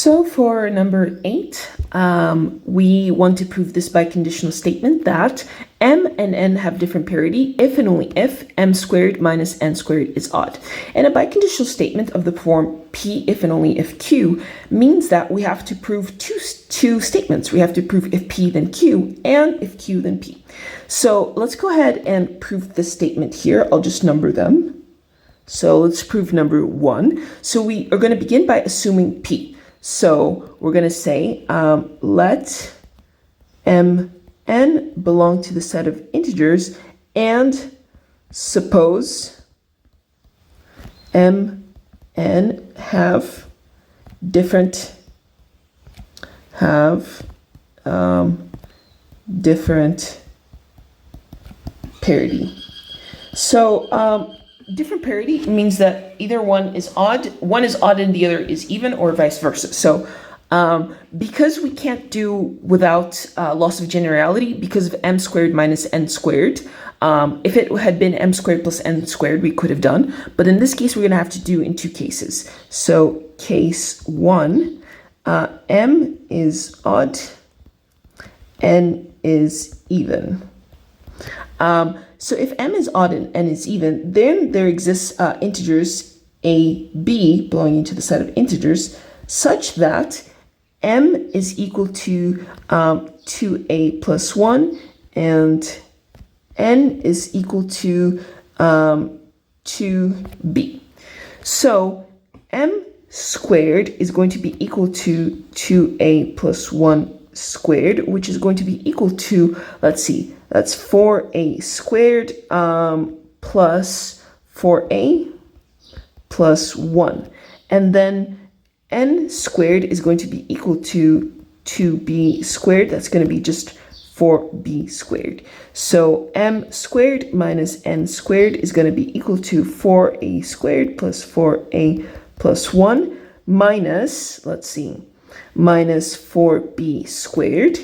So for number 8, we want to prove this biconditional statement that m and n have different parity if and only if m squared minus n squared is odd. And a biconditional statement of the form p if and only if q means that we have to prove two statements. We have to prove if p then q and if q then p. So let's go ahead and prove this statement here. I'll just number them. So let's prove number 1. So we are going to begin by assuming p. So we're going to say let mn belong to the set of integers and suppose mn have different parity. So different parity means that either one is odd and the other is even, or vice versa. So because we can't do without loss of generality because of m squared minus n squared, if it had been m squared plus n squared, we could have done. But in this case, we're going to have to do in two cases. So case 1, m is odd, n is even. So if m is odd and n is even, then there exists integers a, b belonging to the set of integers such that m is equal to 2a plus 1 and n is equal to 2b. So m squared is going to be equal to 2a plus 1 squared, which is going to be equal to, let's see, that's 4a squared plus 4a plus 1. And then n squared is going to be equal to 2b squared. That's going to be just 4b squared. So m squared minus n squared is going to be equal to 4a squared plus 4a plus 1 minus, let's see, minus 4b squared.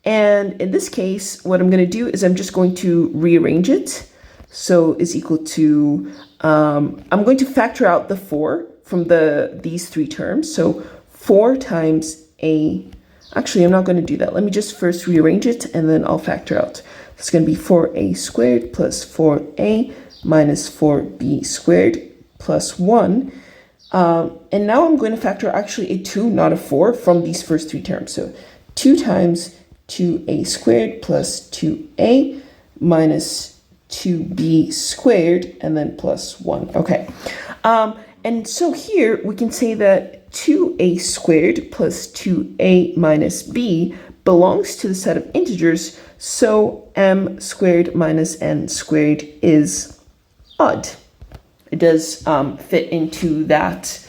And in this case, what I'm going to do is I'm just going to rearrange it. So is equal to, I'm going to factor out the 4 from these three terms. So 4 times a, actually, I'm not going to do that. Let me just first rearrange it and then I'll factor out. It's going to be 4a squared plus 4a minus 4b squared plus 1. And now I'm going to factor actually a 2, not a 4, from these first three terms. So 2 times 2a squared plus 2a minus 2b squared and then plus 1. Okay. And so here we can say that 2a squared plus 2a minus b belongs to the set of integers. So m squared minus n squared is odd. It does fit into that.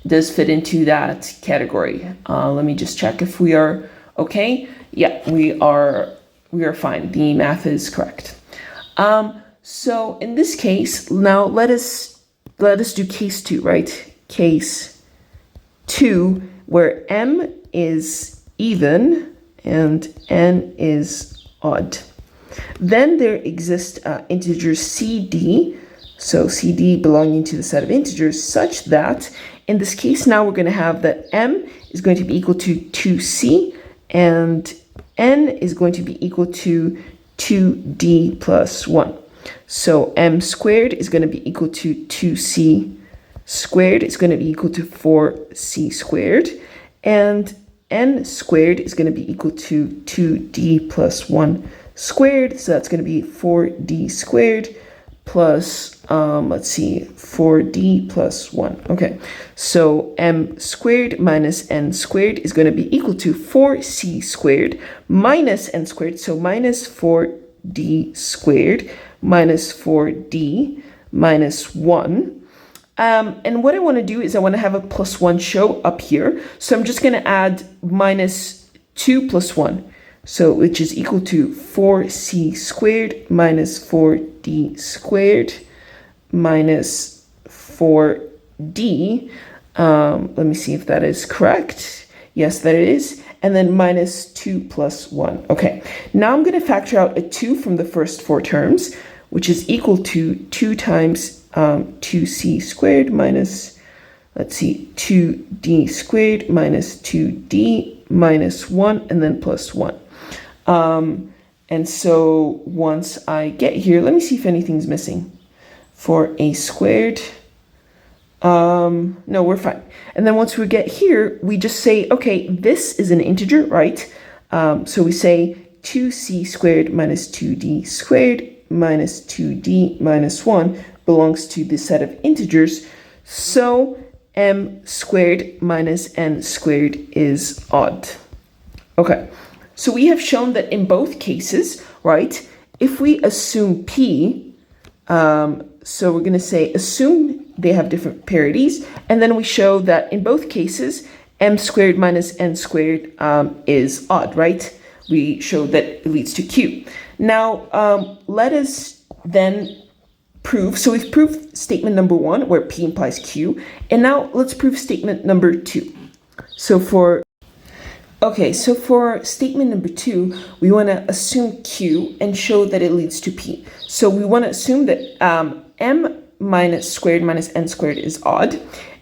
Does fit into that category. Let me just check if we are okay. Yeah, we are fine. The math is correct. So in this case, now let us do case 2, right? Case 2, where m is even and n is odd. Then there exist integers cd. So cd belonging to the set of integers such that in this case now we're going to have that m is going to be equal to 2c and n is going to be equal to 2d plus 1. So m squared is going to be equal to 2c squared. It's going to be equal to 4c squared. And n squared is going to be equal to 2d plus 1 squared. So that's going to be 4d squared plus, let's see, 4d plus 1. Okay, so m squared minus n squared is going to be equal to 4c squared minus n squared, so minus 4d squared minus 4d minus 1. And what I want to do is I want to have a plus 1 show up here. So I'm just going to add minus 2 plus 1. So which is equal to 4c squared minus 4d squared minus 4d. Let me see if that is correct. Yes, that it is. And then minus 2 plus 1. Okay, now I'm going to factor out a 2 from the first 4 terms, which is equal to 2 times 2c squared minus let's see, 2d squared minus 2d minus 1, and then plus 1. And so once I get here, let me see if anything's missing. For a squared, no, we're fine. And then once we get here, we just say, okay, this is an integer, right? So we say 2c squared minus 2d squared minus 2d minus 1 belongs to the set of integers. So m squared minus n squared is odd. Okay, so we have shown that in both cases, right, if we assume p, so we're going to say assume they have different parities, and then we show that in both cases, m squared minus n squared is odd, right? We show that it leads to q. Now, let us then prove, so we've proved statement number 1, where p implies q, and now let's prove statement number 2. So for statement number 2, we want to assume q and show that it leads to p. So we want to assume that m minus squared minus n squared is odd,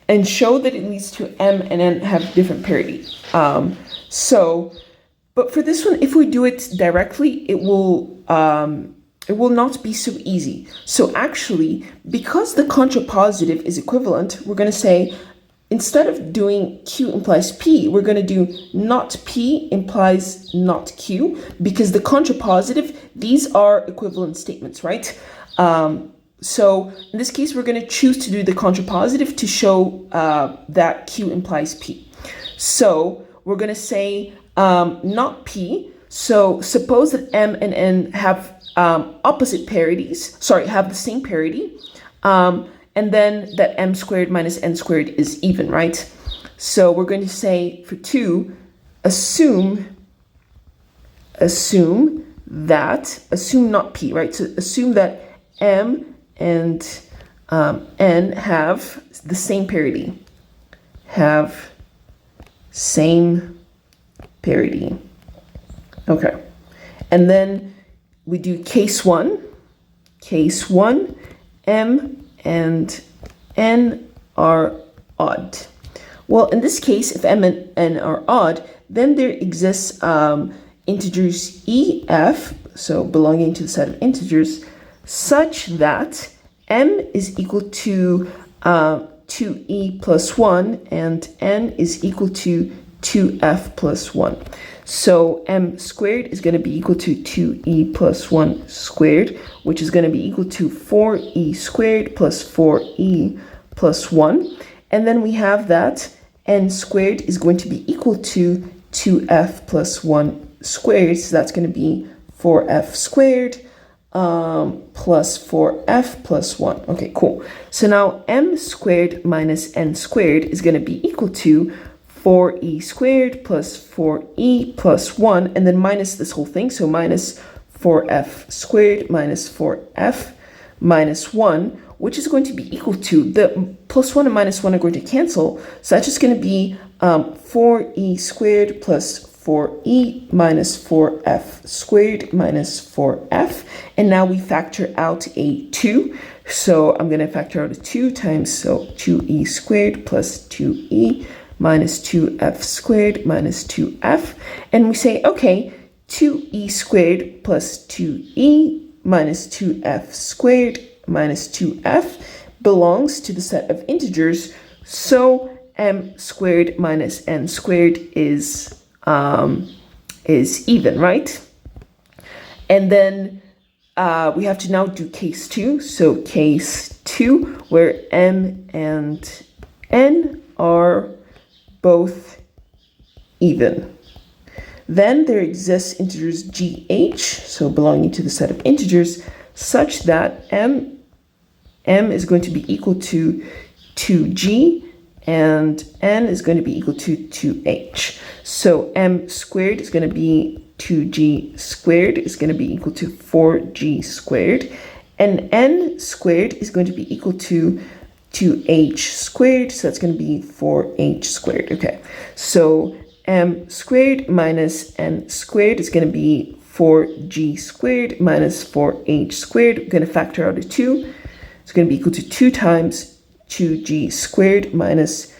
and show that it leads to m and n have different parity. But for this one, if we do it directly, it will not be so easy. So actually, because the contrapositive is equivalent, we're going to say, instead of doing q implies p, we're going to do not p implies not q, because the contrapositive, these are equivalent statements, right? So in this case, we're going to choose to do the contrapositive to show that q implies p. So we're going to say not p. So suppose that m and n have opposite parities, have the same parity, and then that m squared minus n squared is even, right? So we're going to say for 2, assume not p, right? So assume that m and n have the same parity, Okay, and then we do case 1, m and n are odd. Well, in this case, if m and n are odd, then there exists integers e, f, so belonging to the set of integers, such that m is equal to 2e plus 1 and n is equal to 2f plus 1. So m squared is going to be equal to 2e plus 1 squared, which is going to be equal to 4e squared plus 4e plus 1. And then we have that n squared is going to be equal to 2f plus 1 squared. So that's going to be 4f squared plus 4f plus 1. Okay, cool. So now m squared minus n squared is going to be equal to 4e squared plus 4e plus 1, and then minus this whole thing, so minus 4f squared minus 4f minus 1, which is going to be equal to, the plus 1 and minus 1 are going to cancel, so that's just going to be 4e squared plus 4e minus 4f squared minus 4f, and now we factor out a 2, so I'm going to factor out a 2 times, so 2e squared plus 2e minus 2f squared minus 2f, and we say, okay, 2e squared plus 2e minus 2f squared minus 2f belongs to the set of integers, so m squared minus n squared is even, right? And then we have to now do case 2, so case 2, where m and n are both even. Then there exists integers gh, so belonging to the set of integers, such that m is going to be equal to 2g and n is going to be equal to 2h. So m squared is going to be 2g squared is going to be equal to 4g squared, and n squared is going to be equal to 2h squared, so that's going to be 4h squared. Okay, so m squared minus n squared is going to be 4g squared minus 4h squared. We're going to factor out a 2. It's going to be equal to 2 times 2g squared minus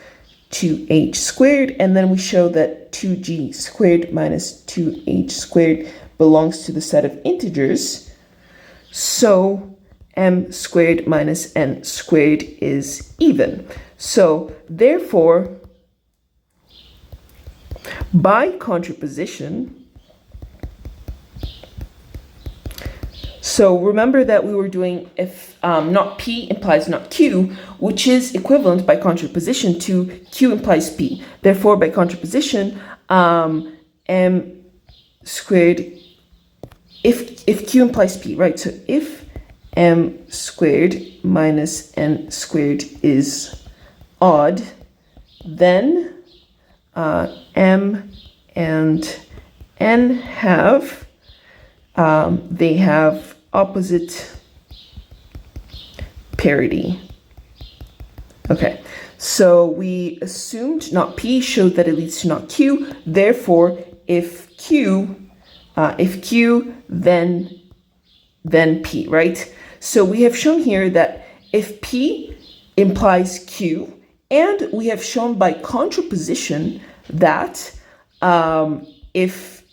2h squared, and then we show that 2g squared minus 2h squared belongs to the set of integers. So m squared minus n squared is even. So therefore, by contraposition, so remember that we were doing if not P implies not Q, which is equivalent by contraposition to Q implies P. Therefore, by contraposition, m squared, if Q implies P, right? So if m squared minus n squared is odd, then m and n have, they have opposite parity. Okay, so we assumed not P showed that it leads to not Q. Therefore, if Q, then P, right? So we have shown here that if P implies Q, and we have shown by contraposition that if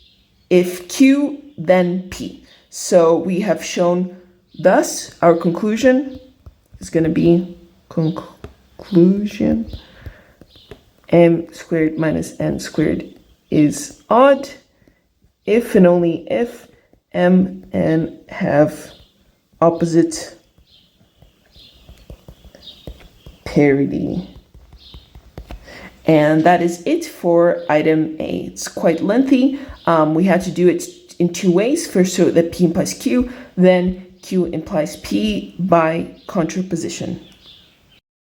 Q, then P. So we have shown, thus our conclusion is going to be conclusion m squared minus n squared is odd if and only if m and n have opposite parity. And that is it for item A. It's quite lengthy. We had to do it in two ways. First, so that P implies Q, then Q implies P by contraposition.